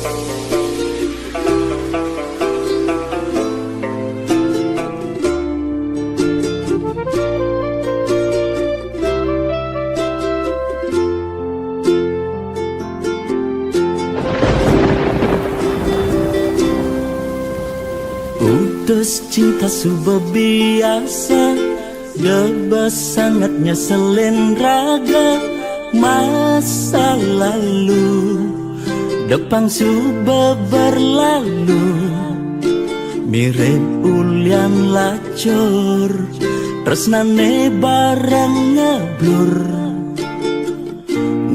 Putus cinta sudah biasa, bebas sangatnya selen raga. Masa lalu depan sudah berlalu, mirip ulian lacur, tresnane barang ngeblur.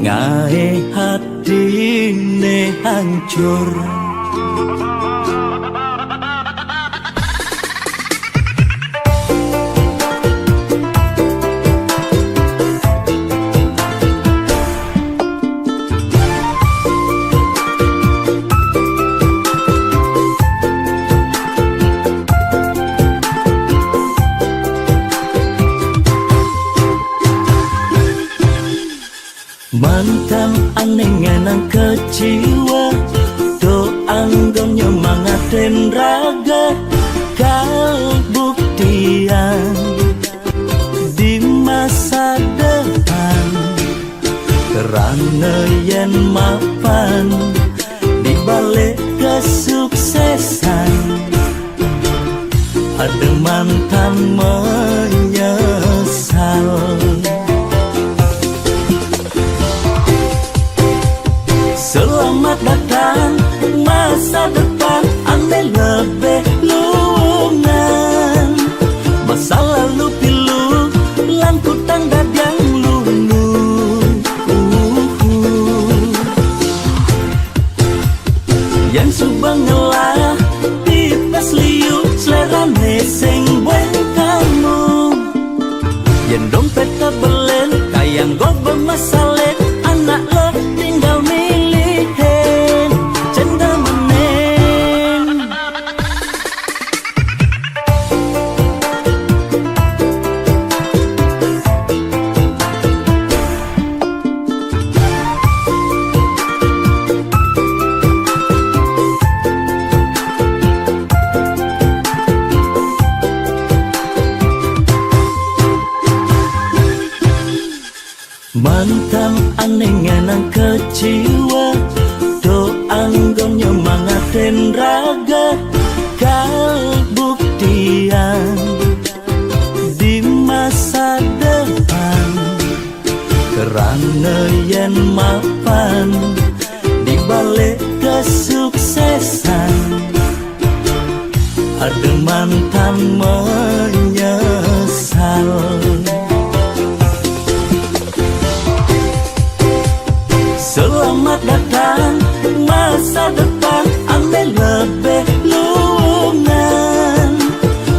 Ngae hatine hancur. Mantan aneh nang kecewa, doang go nyemangatin raga. Kau buktian di masa depan, karena yen mapan di balik kesuksesan. Ada mantan menyesal. Selamat datang masa depan, ane lebih lungan. Masa lalu pilu, lan kutang dadang lunu. Yang subang ngelah, pipes liu, selerane sing bueng kamu. Yang dompet kebelen, kayang go bermasalah, anak lo tinggal milihin. Cenda menen. Mantan aneh nang kecewa, doang go nyemangatin raga. Kau buktian di masa depan, karena yen mapan di balik kesuksesan. Ada mantan menyesal. Selamat datang masa depan, ane lebih lungan.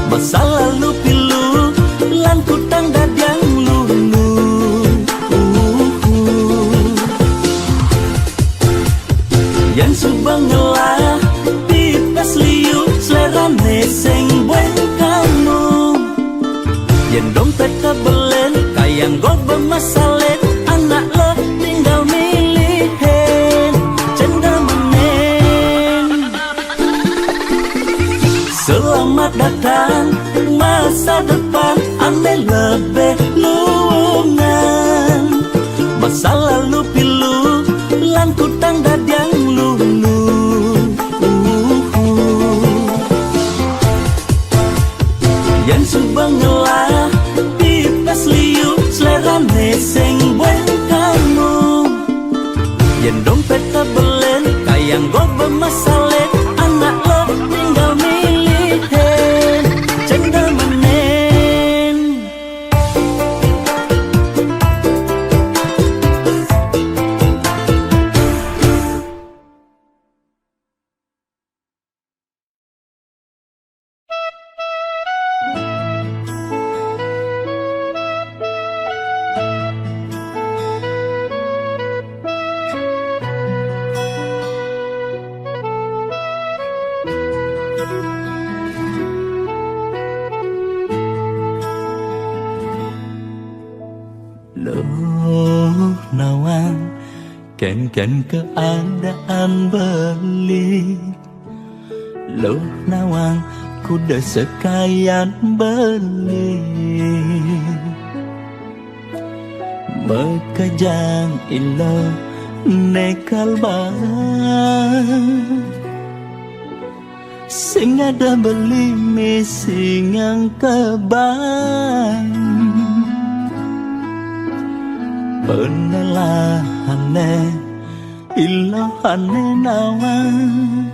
Masa lalu pilu, lan kutang dadang lunu. Yang subang ngelah, pipes liu, selerane sing bueng kamu. Yang dompet kebelen, kayang go bermasalah, anak lo tinggal milihin. Cenda menen. Selamat datang masa depan, ane lebih lungan. Masa lalu pilu, lan kutang dadang lunu. Yang subang ngelah, pipes liu, selerane sing bueng kamu. Yang dompet kebelen, kayang go bermasalah, anak lo tinggal milihin. Cenda menen. ken keadaan beli Loh nawang kuda sekayan beli Mekajang ilo nekal barang Sing ada beli sing ang kebang Penelahane ilohane nawang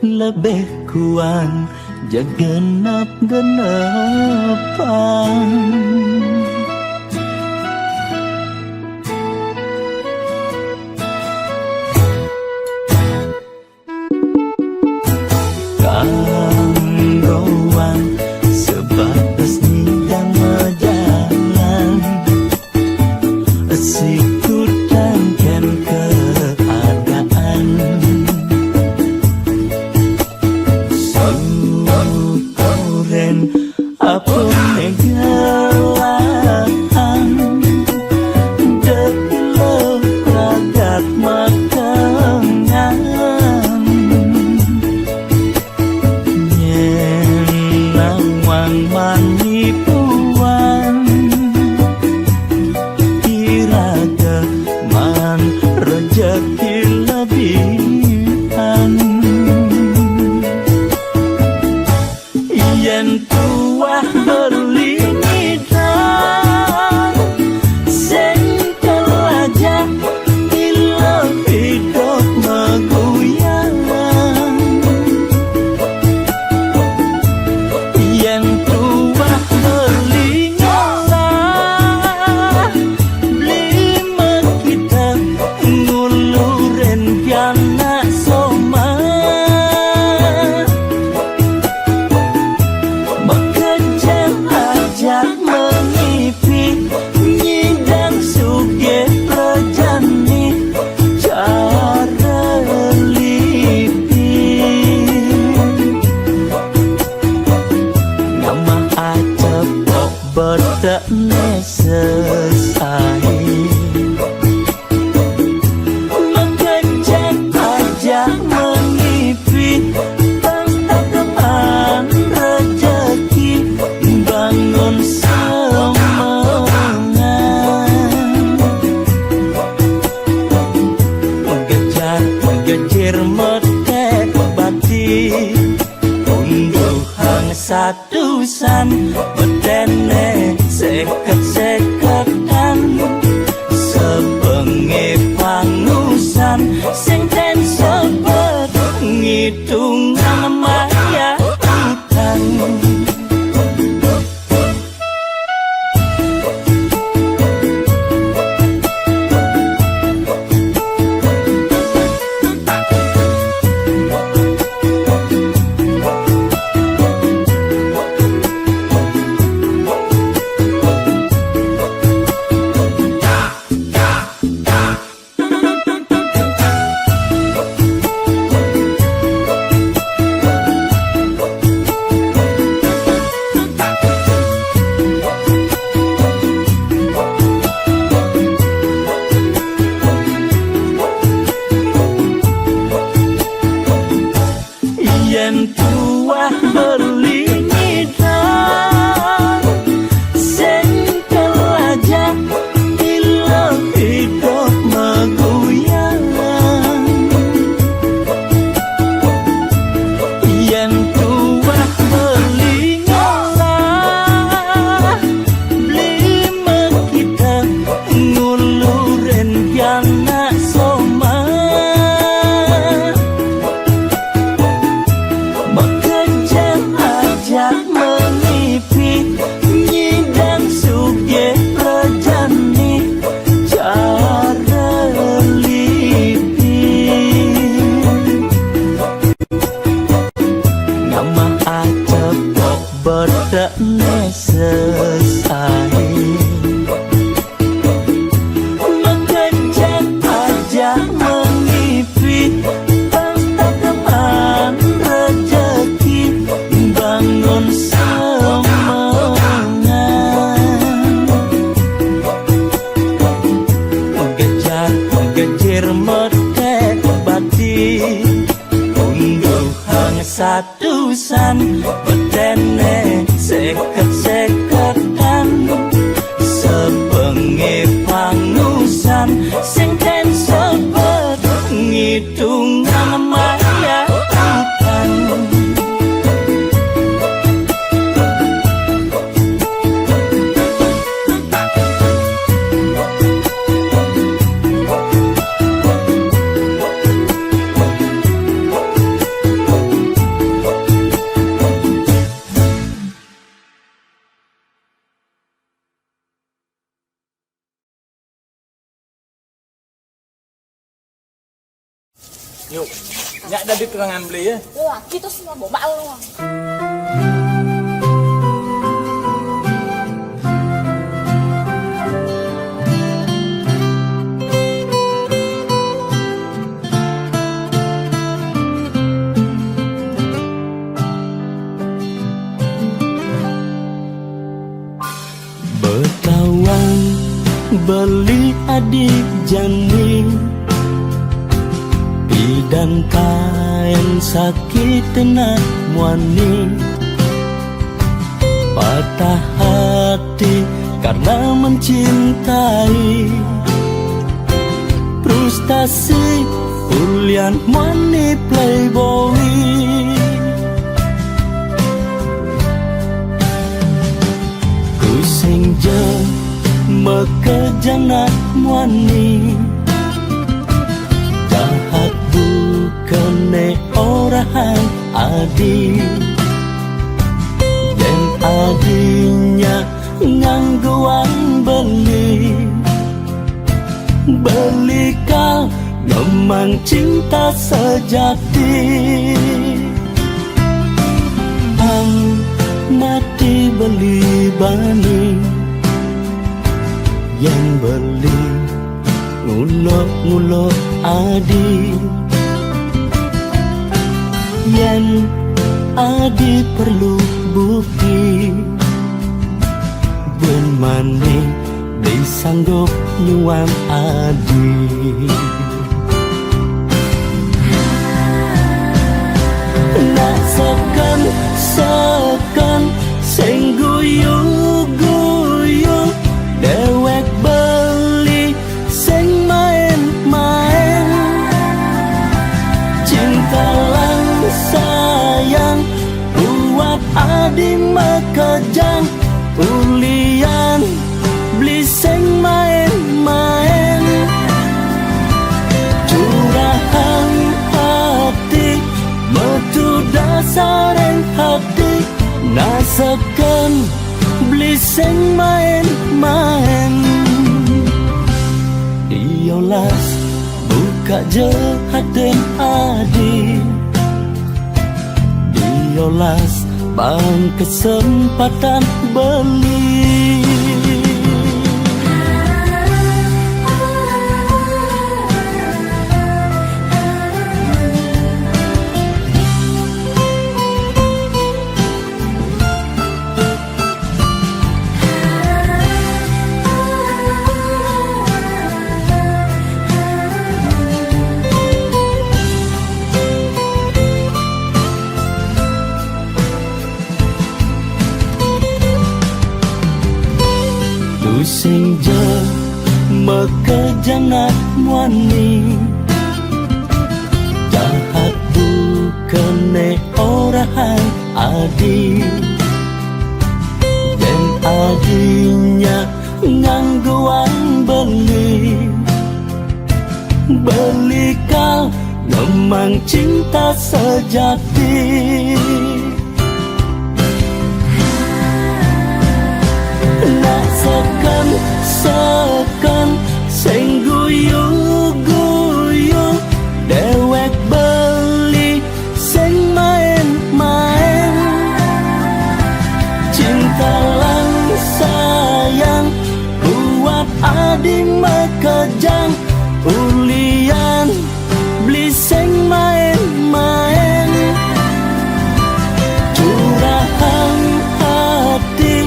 Lebih kuan jagenap-genepan Kanggoan sebatas nidang majalan Sikutan ken keadaan Syukuren apa negalahan Dekilo ragat makangan Nyenawang manipuan Iraga man rejeki lebihan Yen tuah beli nidang Sing kelajah ilo hidup meguyang Yen tuah beli ngolah Beli mekita nguluren kiana soma Bekerja ajak mengipi Nyidang suge prajani Cara lipi Nama acepok bedak nesesai Bekerja ajak mengipi Pengetahuan rezeki bangun semangat Mengejar metek bati Unduhang satusan bedene seket-seketan Sebenge pangusan sing ten sebet ngitungan maya utang Yen tuah beli nidang Sing kelajah ilo hidup meguyang Yen tuah beli ngolah Beli mekita nguluren kiana soma Bekerja ajak mengipi Nyidang suge prajani Cara lipi Nama acepok bedak nesesai Bekerja Yuk, nyak ada di terangan beli ya. Wah, gitu semua bawa bau lu. Berkawan beli adik jani, dan kain sakit tenak muani, patah hati karena mencintai, frustasi ulian muani playboy. Kusing je mekejanak muani, jahat bukane orang adi, yang adinya ngangguan beli kau memang cinta sejati. Ang mati beli bani, yang beli ngulok-ngulok adi, yang adi perlu bukti, ben mani disanggup nyuam adi. Nak sekan sing guyu-guyu, dewek beli sing main-main, cinta lang sayang buat adi mekejang, ulian beli sing main-main, curahan hati metu dasaren hati, nasekan beli sing main-main. Diolas buka je haden adi, diolas bang kesempatan beli. Sing je mekejanak muani, jahat bukane orang adi, yang adinya ngangguan beli kau memang cinta sejati. Nak sekan sing guyu-guyu, dewek beli sing main-main, cinta lang sayang buat adi mekejang, ulian beli sing main-main, curahan hati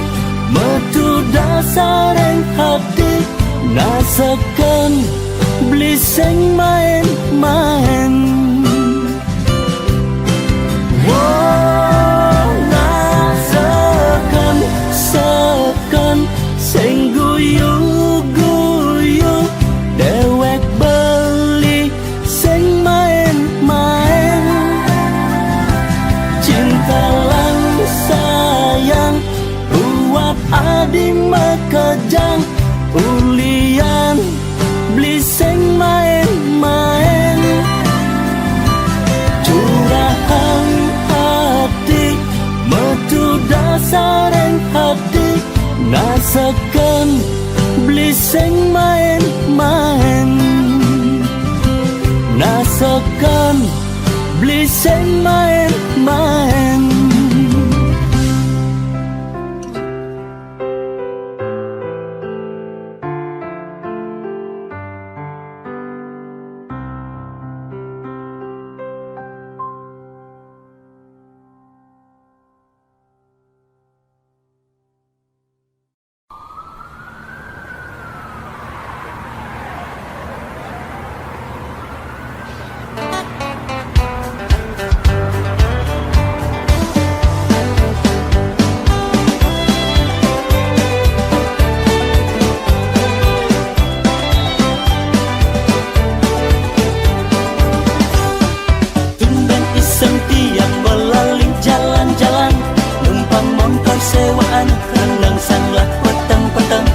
metu dasaren hati, nasekan beli sing main-main. Wow, nasekan sing guyu-guyu, dewek beli sing main-main, cinta lang sayang buat adi mekejang, ulian beli sing main-main, curahan hati metu dasaren hati, nasekan beli sing main-main. nasakan beli seng main-main. Sewaan renang sanglah petang-petang,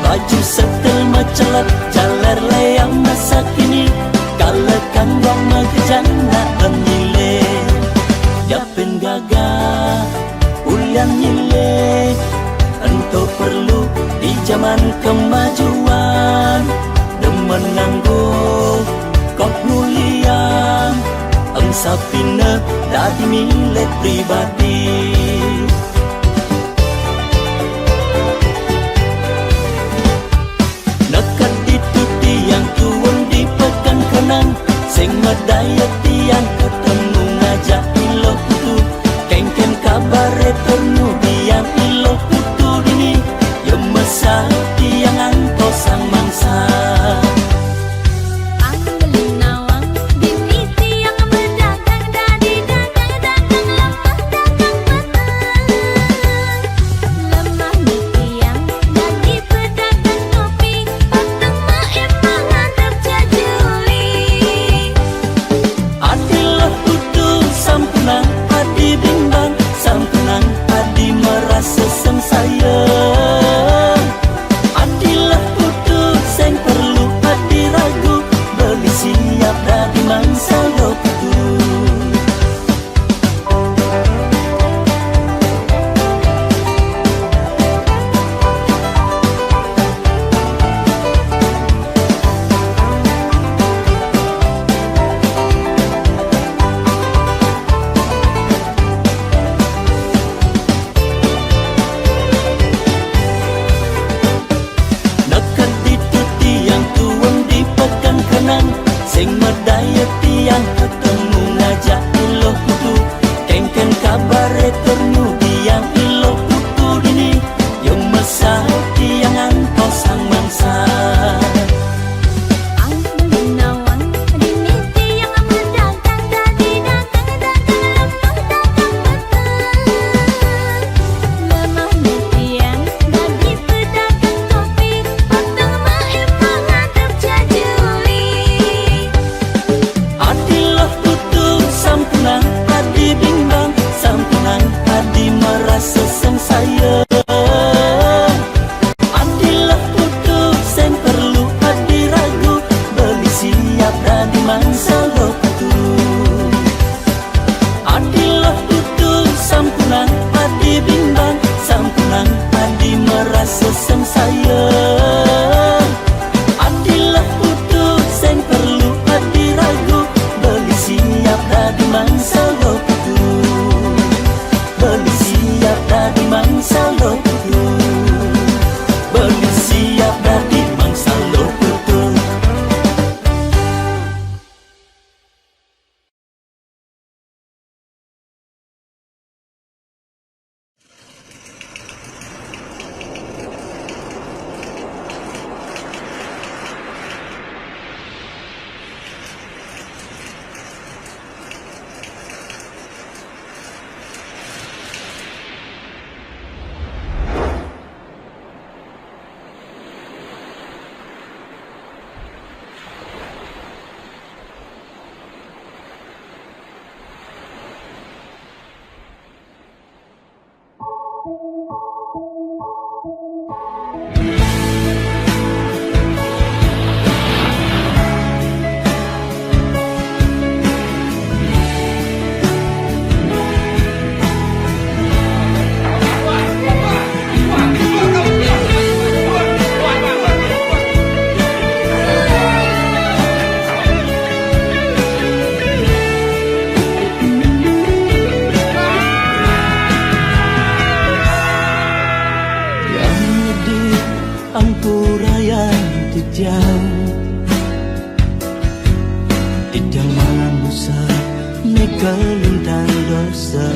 baju setel mencelat jalar layang masa kini, kalekan wang megejang nak menyile japen gagah ulian nyile. Ento perlu di zaman kemajuan demen nanggo kok mulian engsa pinep dadi milik pribadi. Sing medaya tiang ketemu ngajak ilo putu, kengken kabare ternu diang ilo putu dini, yang mesa tiang angko sang mangsa. manusia nekelintang dosa.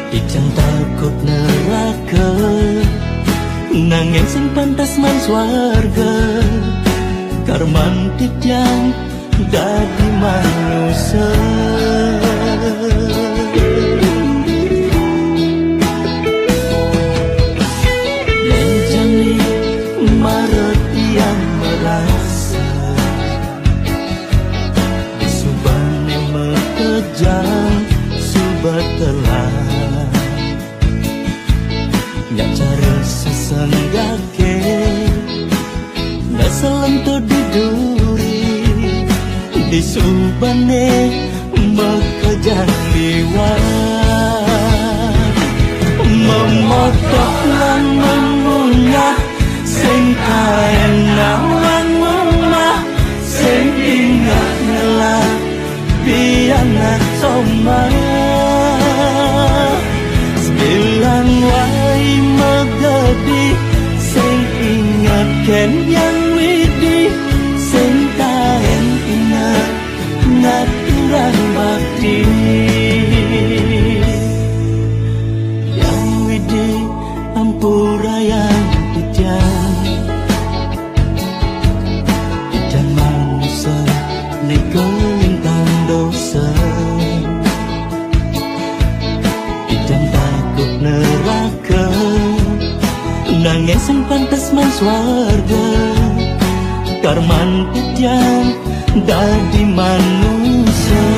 Ijang takut neraka, nanging sing pantas man swarga. Karman tijang dadi manusia. Lenjani maret yang merasa, subane mekejang subat telah. Nyak cara sesenggake nasalento diduri di subane mekejang liwat. Memotok lan mengunyah sing kaenang lan ngomah sing ingat ngelak pianat somah. Sembilan wai megedi sing ingat ken yang widi sing kaen ingat ngaturan bakti. Yang widi ampura yang dijang ijan manusia nekelintang dosa. Ijan takut neraka, nanging sing pantas man swarga. Karman ijan dadi manusia.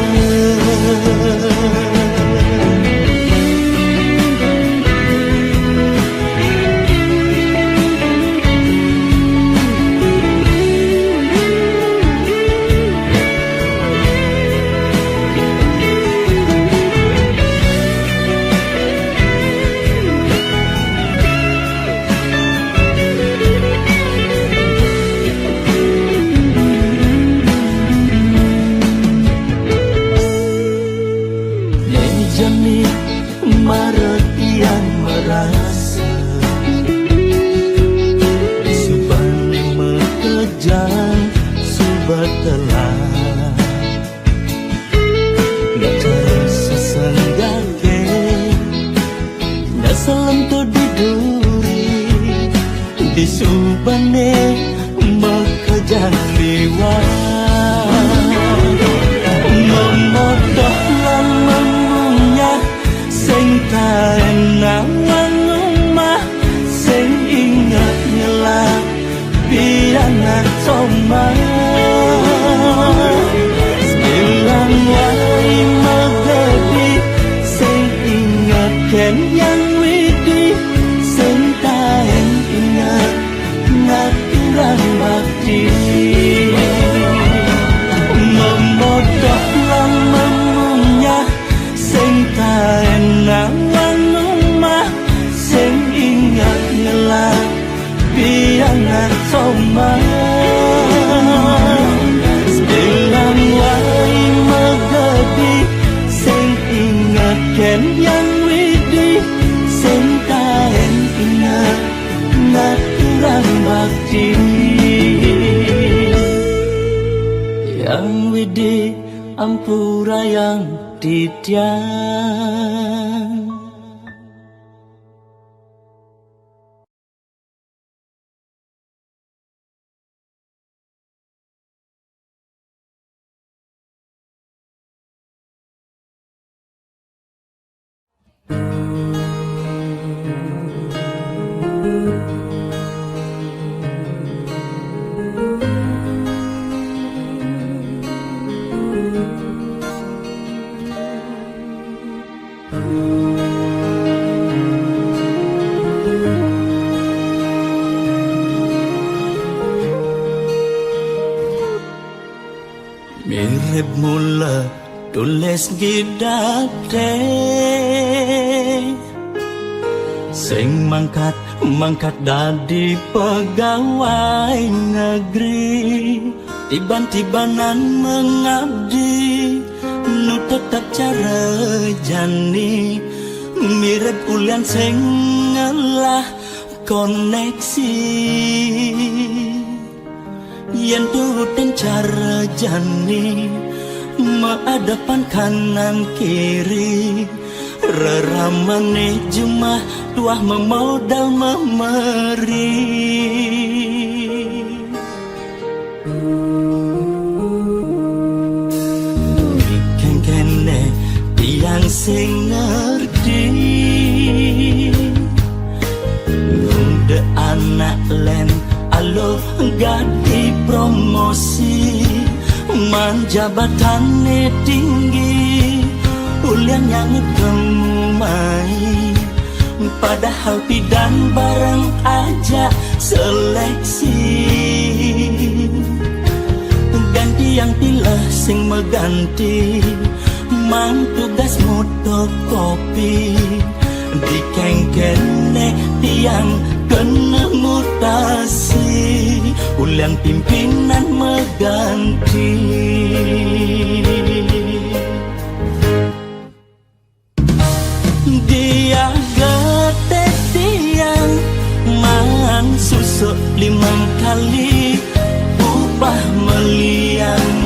Maretian merasa subane mekejang subat telah. Nggak cara sesenggake nasalento diduri di subane mekejang liwat. Memotok lan mengunyah sing kaenang lan ngomah sing ingat ngelak pianat somah. Sembilan wai megedi sing ingat ken yang widi sing kaen ingat ngaturan bakti. Memodok lan mengunyah sing kaenang lan ngomah sing ingat ngelak pianat somah. Sembilan wai megedi sing ingat ken yang widi sing kaen ingat ngaturan bakti. Yang widi ampura yang titian. Mirip mula tulis gidate sing mangkat dadi pegawai negeri. Tiban-tibanan mengabdi nu tetap cara jani. Mirip ulian sing ngelah koneksi Yang dan cara jani menghadapan kanan kiri, reramane jemah tuah memodal memeri. Kene tiang sing ngerti, ngunde anak len alo ganti promosi, man jabatannya tinggi, ulian yang kemai, padahal pidan bareng aja seleksi. Ganti yang pilih sing meganti, man tugas motokopi, di kengkene tiang kena mutasi, ulian pimpinan meganti. Dia gete tiang man susuk 5 kali, upah meliang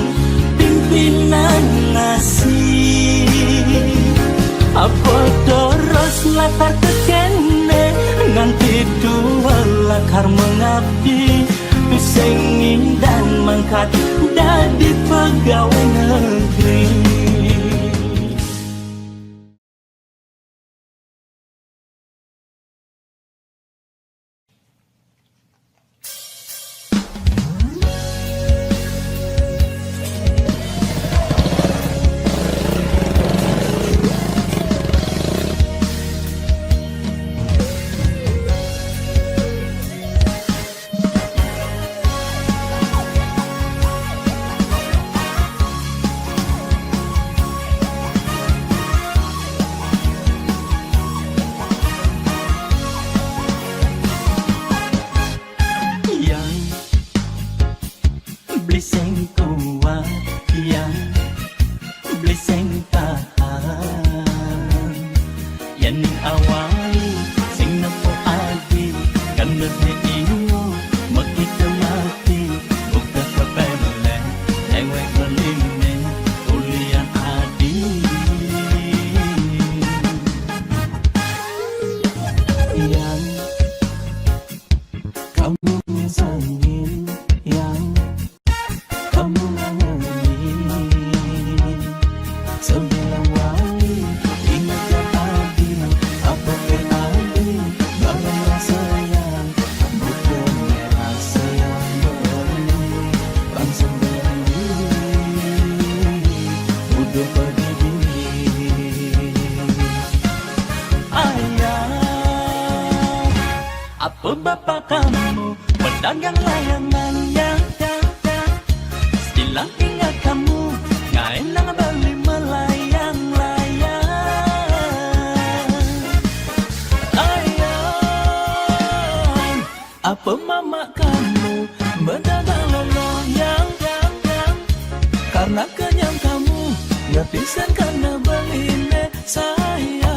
pimpinan ngasih. Apa terus latar kekene nganti dua lakar mengabdi, sengin dan mangkat dadi pegawai negeri. Bapak kamu pedagang layangannya, stilang ingat kamu ngaenang beli melayang-layang. Ayang, apa mama kamu pedagang loyang, karena kenyang kamu ngepisan karena beli sayang.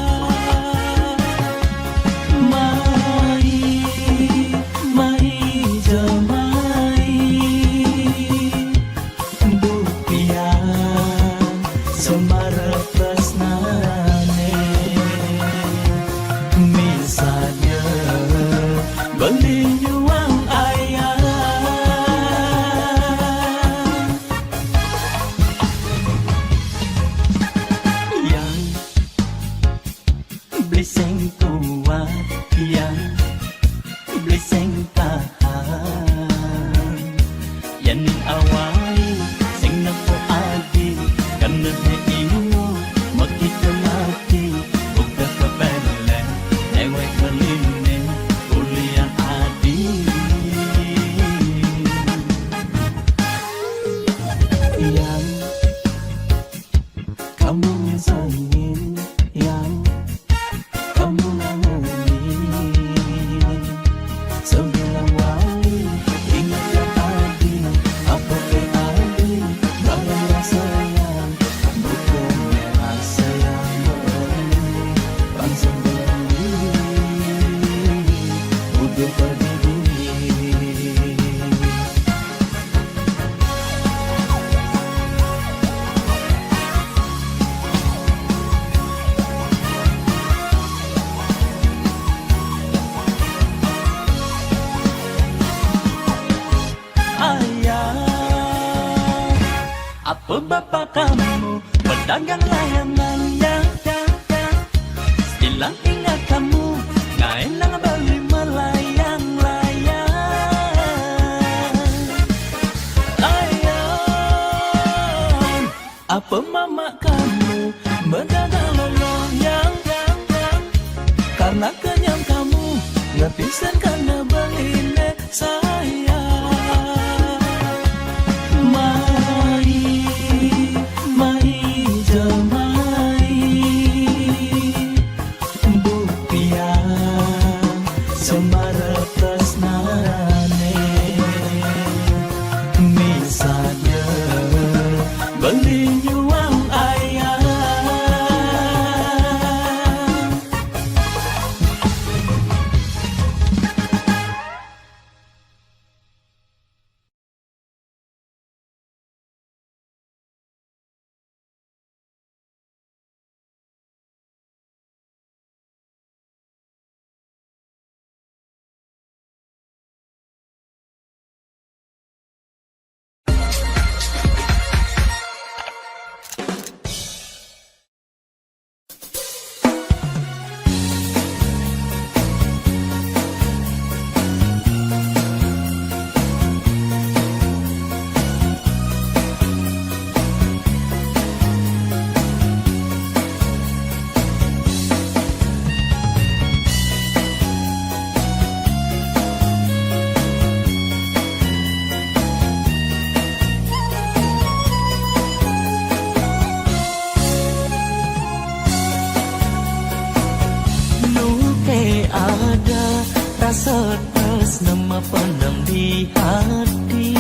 Apa bapak kamu pedagang layangan ya? Still ingat kamu nggak enak beli melayang-layang. Apa mama kamu mendadak loyang? Karena kenyang kamu ngepisan karena beli saya. Mari jemai bupiang semara tresnane. Misalnya beli nyuang ayam. Ada rasa tresna pendam di hati.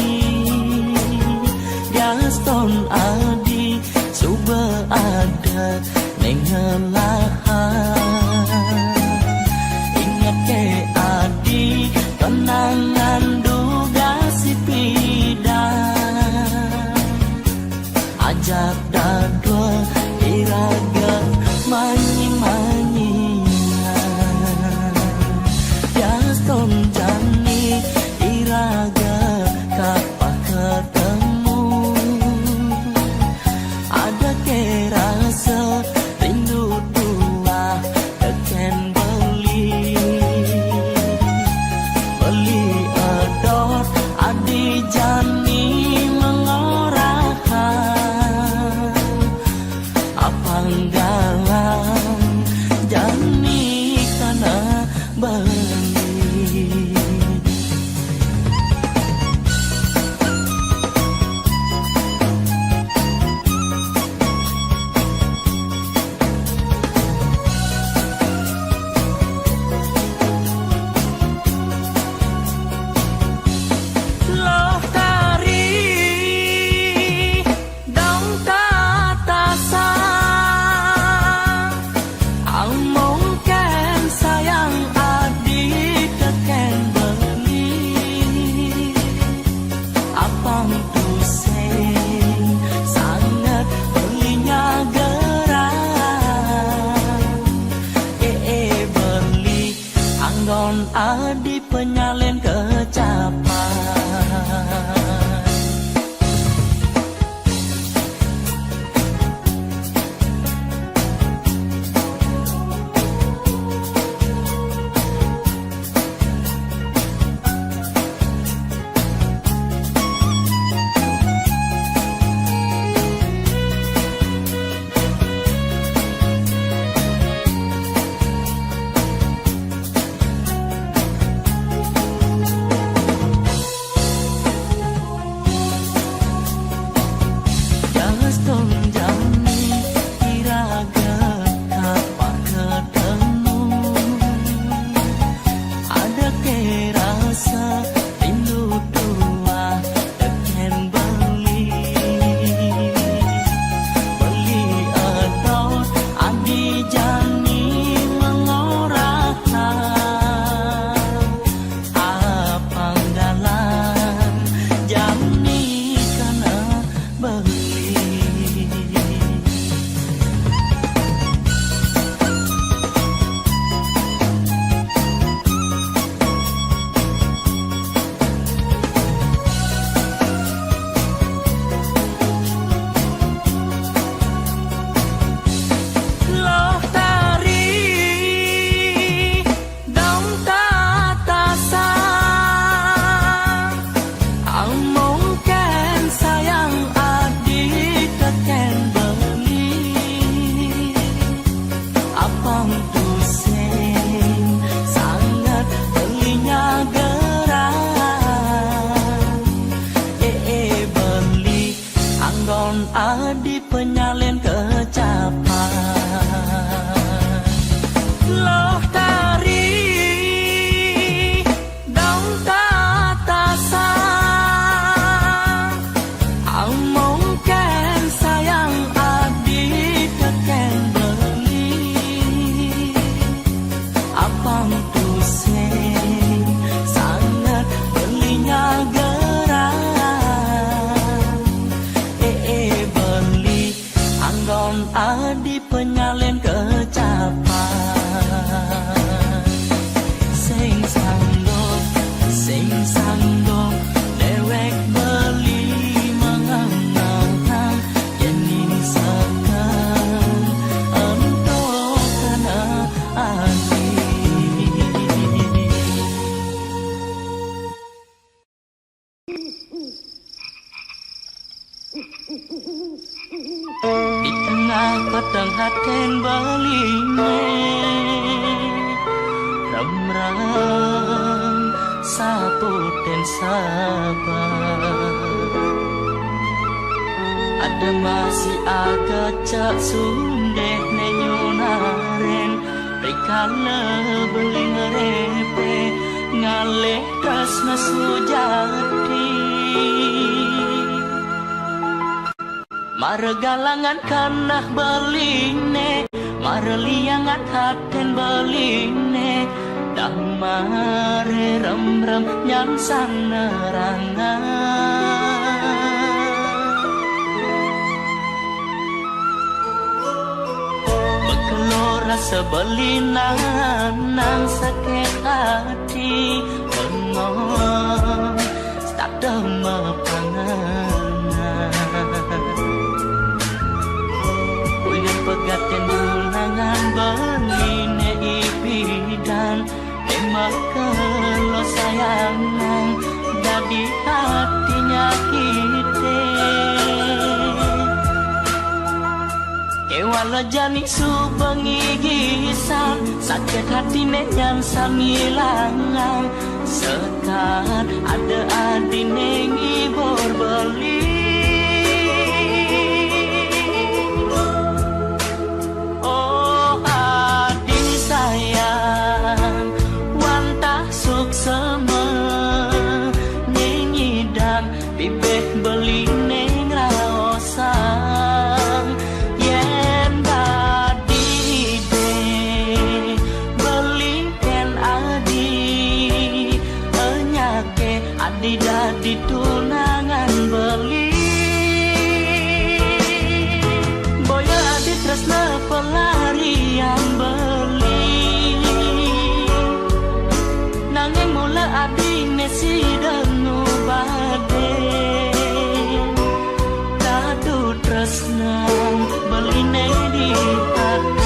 Gaston Adi coba ada nengelahan. Ingat ke Adi kenangan duga si pidan. Ajak dadua iraga manyi-manyi. Gaston Jani iraga kapan ketemu. Ada ke rasa rindu tua teken beli edot Adi Jani mengorakan apang galang Jani karena beli. Adi penyalin kecapan. anggon adi penyalin kecapan loh tari dong tatasa amongkan sayang adi keken beli apang pusing sangat belinya gerang beli anggon adi penyalin kecapan sing sanggup dewek beli mengenang jening sekan untuk kena hati di tengah petang haten beline rem-rem saputen sabar ada masih agak cak sundeh nenyonaren rikala beli ngerepe ngaleh tresna sujati margalangan kanah beline marliangan haten beline dah mare rem-rem nyan sanerangan bekelora sebelinan nang sakit hati bengong tak demam panganan ulin pegaten dunangan beline ipidan kalau sayangan dari hatinya kita kewala jani subengi gisan sakit hati nenyan samilangan sekat ada adi nengi berbeli oh adi sayang suksema nyingidang bibeh beli neng raosang yen badi de beli ken adi enyake adi dadi tunangan beli boya adi tresna pelarian beli nanging mula adine si denu bade tadu tresna beline di hati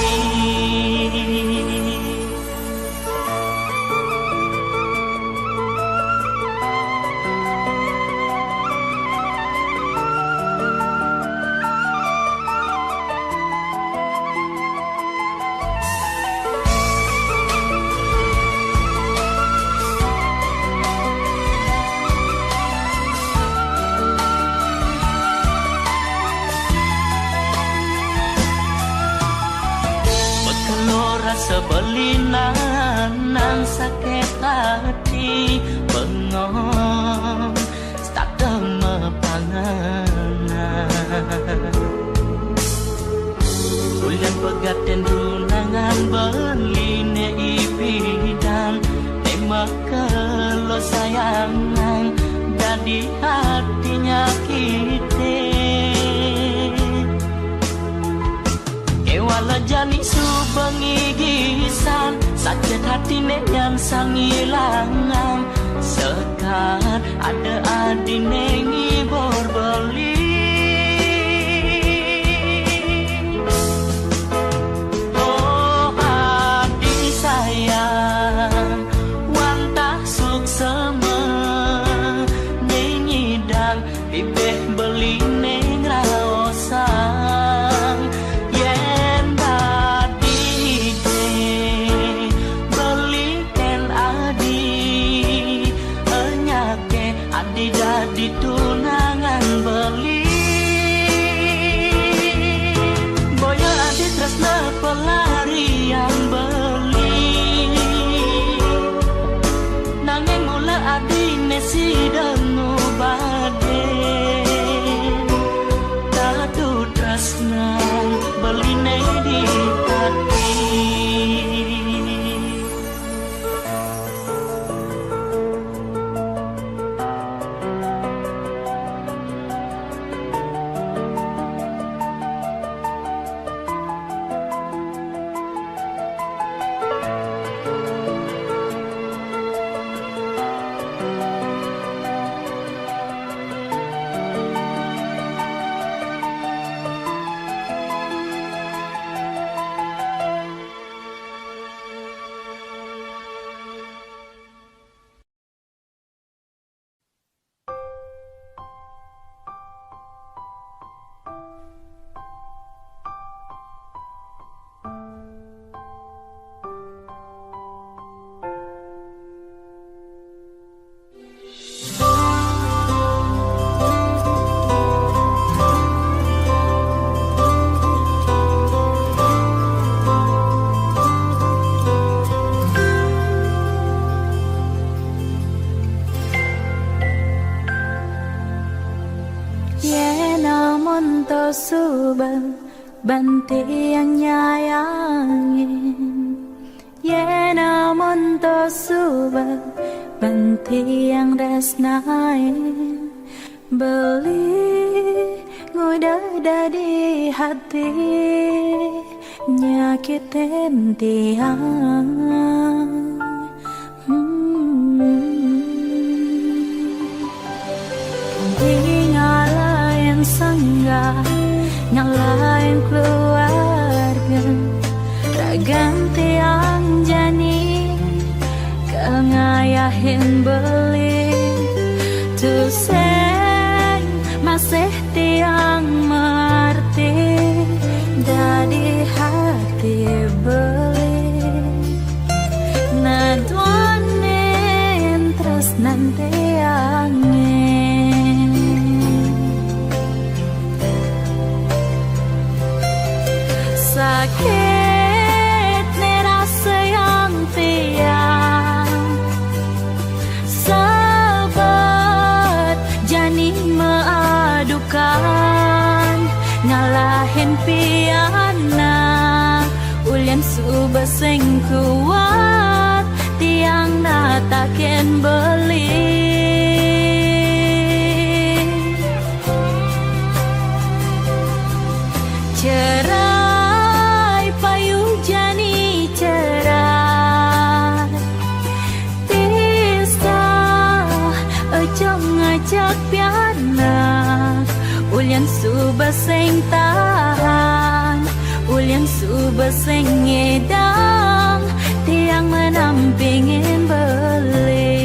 sebelinan nang sakit hati bengong tak demam panganan ulin pegaten dunangan beline ipidan tema kalau sayangan jadi hatinya kita kewala jani subengi gisan sakit hati nenyan sangilangan sekat ada adi nengi berbeli oh adi sayang wantah suksema nyingidang bibeh beli neng raosang adi dadi tunangan beli monto subal banti yang nyayangin. Yena monto subal banti yang resnain. Beli ngudah di hati nyakitin tiang. Ngalahin sangga, ngalahin keluarga, raganti yang jani, kengayahin beli, tuseng masih tiang mengerti, dari hati beli, naduanin terus nanti angin. Sakit nih rasa yang tiang, sahabat jani mengadukan, ngalahin piana, ulian subaseng kuat, tiang natakin beli. Cerai payu jani cerai, tisah ejong ngajak piana, ulian subaseng tahan, ulian subaseng ngedang, tiang menampingin beli.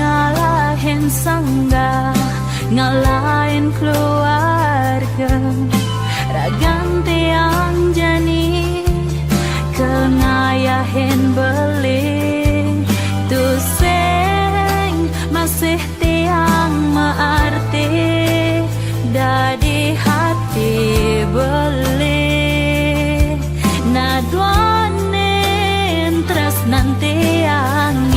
Ngalahin sangga, ngalahin keluarga, raganti yang jani, kengayahin beli, tuseng masih tiang mengerti, dari hati beli, naduanin terus nanti angin.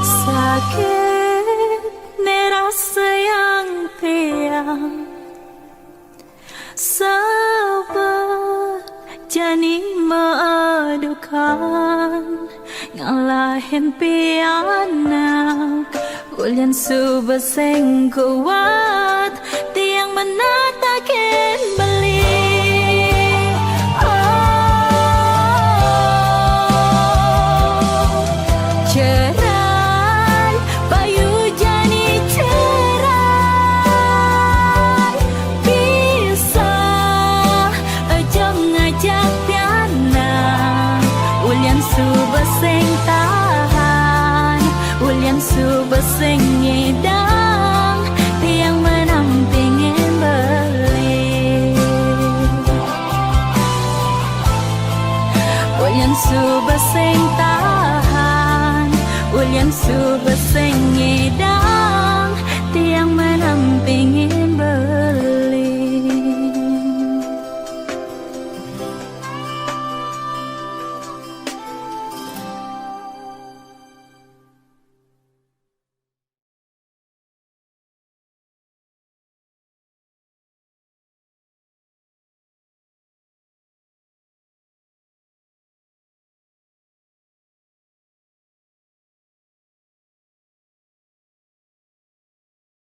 Sakit nih rasa yang tiang, sabar jani mengadukan, ngalahin piana, ulian subaseng kuat, tiang menatakin beli. Subaseng tahan, ulian subaseng ngedang.